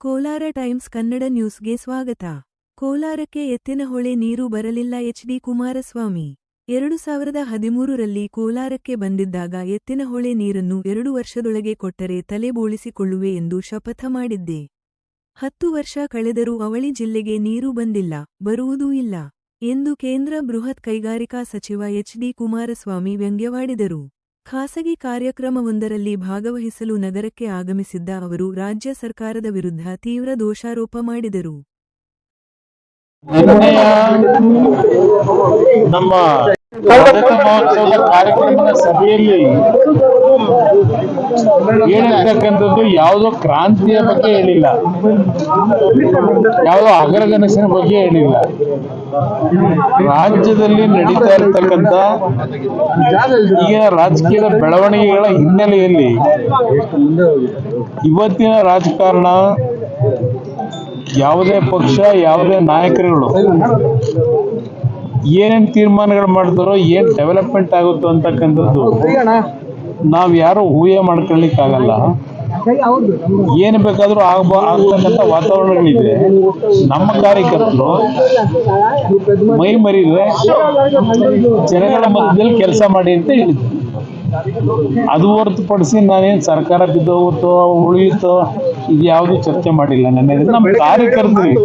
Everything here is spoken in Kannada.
ಕೋಲಾರ ಟೈಮ್ಸ್ ಕನ್ನಡ ನ್ಯೂಸ್ಗೆ ಸ್ವಾಗತ. ಕೋಲಾರಕ್ಕೆ ಎತ್ತಿನಹೊಳೆ ನೀರು ಬರಲಿಲ್ಲ. ಎಚ್.ಡಿ. ಕುಮಾರಸ್ವಾಮಿ 2013ರಲ್ಲಿ ಕೋಲಾರಕ್ಕೆ ಬಂದಿದ್ದಾಗ ಎತ್ತಿನಹೊಳೆ ನೀರನ್ನು 2 ವರ್ಷದೊಳಗೆ ಕೊಟ್ಟರೆ ತಲೆ ಬೋಳಿಸಿಕೊಳ್ಳುವೆ ಎಂದು ಶಪಥ ಮಾಡಿದ್ದೆ. 10 ವರ್ಷ ಕಳೆದರೂ ಅವಳಿ ಜಿಲ್ಲೆಗೆ ನೀರು ಬಂದಿಲ್ಲ, ಬರುವುದೂ ಇಲ್ಲ ಎಂದು ಕೇಂದ್ರ ಬೃಹತ್ ಕೈಗಾರಿಕಾ ಸಚಿವ ಎಚ್.ಡಿ. ಕುಮಾರಸ್ವಾಮಿ ವ್ಯಂಗ್ಯವಾಡಿದರು. ಖಾಸಗಿ ಕಾರ್ಯಕ್ರಮವೊಂದರಲ್ಲಿ ಭಾಗವಹಿಸಲು ನಗರಕ್ಕೆ ಆಗಮಿಸಿದ್ದ ಅವರು ರಾಜ್ಯ ಸರ್ಕಾರದ ವಿರುದ್ಧ ತೀವ್ರ ದೋಷಾರೋಪ ಮಾಡಿದರು. ನಮ್ಮ ರಜತ ಮಹೋತ್ಸವದ ಕಾರ್ಯಕ್ರಮದ ಸಭೆಯಲ್ಲಿ ಹೇಳಿರ್ತಕ್ಕಂಥದ್ದು ಯಾವುದೋ ಕ್ರಾಂತಿಯ ಬಗ್ಗೆ ಹೇಳಿಲ್ಲ, ಯಾವುದೋ ಅಗ್ರಗನಸಿನ ಬಗ್ಗೆ ಹೇಳಿಲ್ಲ. ರಾಜ್ಯದಲ್ಲಿ ನಡೀತಾ ಇರತಕ್ಕಂಥ ಈಗಿನ ರಾಜಕೀಯದ ಬೆಳವಣಿಗೆಗಳ ಹಿನ್ನೆಲೆಯಲ್ಲಿ ಇವತ್ತಿನ ರಾಜಕಾರಣ ಯಾವುದೇ ಪಕ್ಷ, ಯಾವುದೇ ನಾಯಕರುಗಳು ಏನೇನು ತೀರ್ಮಾನಗಳು ಮಾಡ್ತಾರೋ, ಏನ್ ಡೆವಲಪ್ಮೆಂಟ್ ಆಗುತ್ತೋ ಅಂತಕ್ಕಂಥದ್ದು ನಾವ್ ಯಾರು ಊಹೆ ಮಾಡ್ಕೊಳ್ಳಿಕ್ಕಾಗಲ್ಲ. ಏನು ಬೇಕಾದ್ರೂ ಆಗ್ತಕ್ಕಂಥ ವಾತಾವರಣಗಳಿದೆ. ನಮ್ಮ ಕಾರ್ಯಕರ್ತರು ಮೈ ಮರಿದ್ರೆ ಜನಗಳ ಮಧ್ಯದಲ್ಲಿ ಕೆಲಸ ಮಾಡಿ ಅಂತ ಹೇಳಿದ್ರು. ಅದು ಹೊರತುಪಡಿಸಿ ನಾನೇನು ಸರ್ಕಾರ ಬಿದ್ದೋಗುತ್ತೋ ಉಳಿಯುತ್ತೋ ಇದು ಯಾವುದು ಚರ್ಚೆ ಮಾಡಿಲ್ಲ. ನಮ್ಮ ಕಾರ್ಯಕರ್ತರಿಗೆ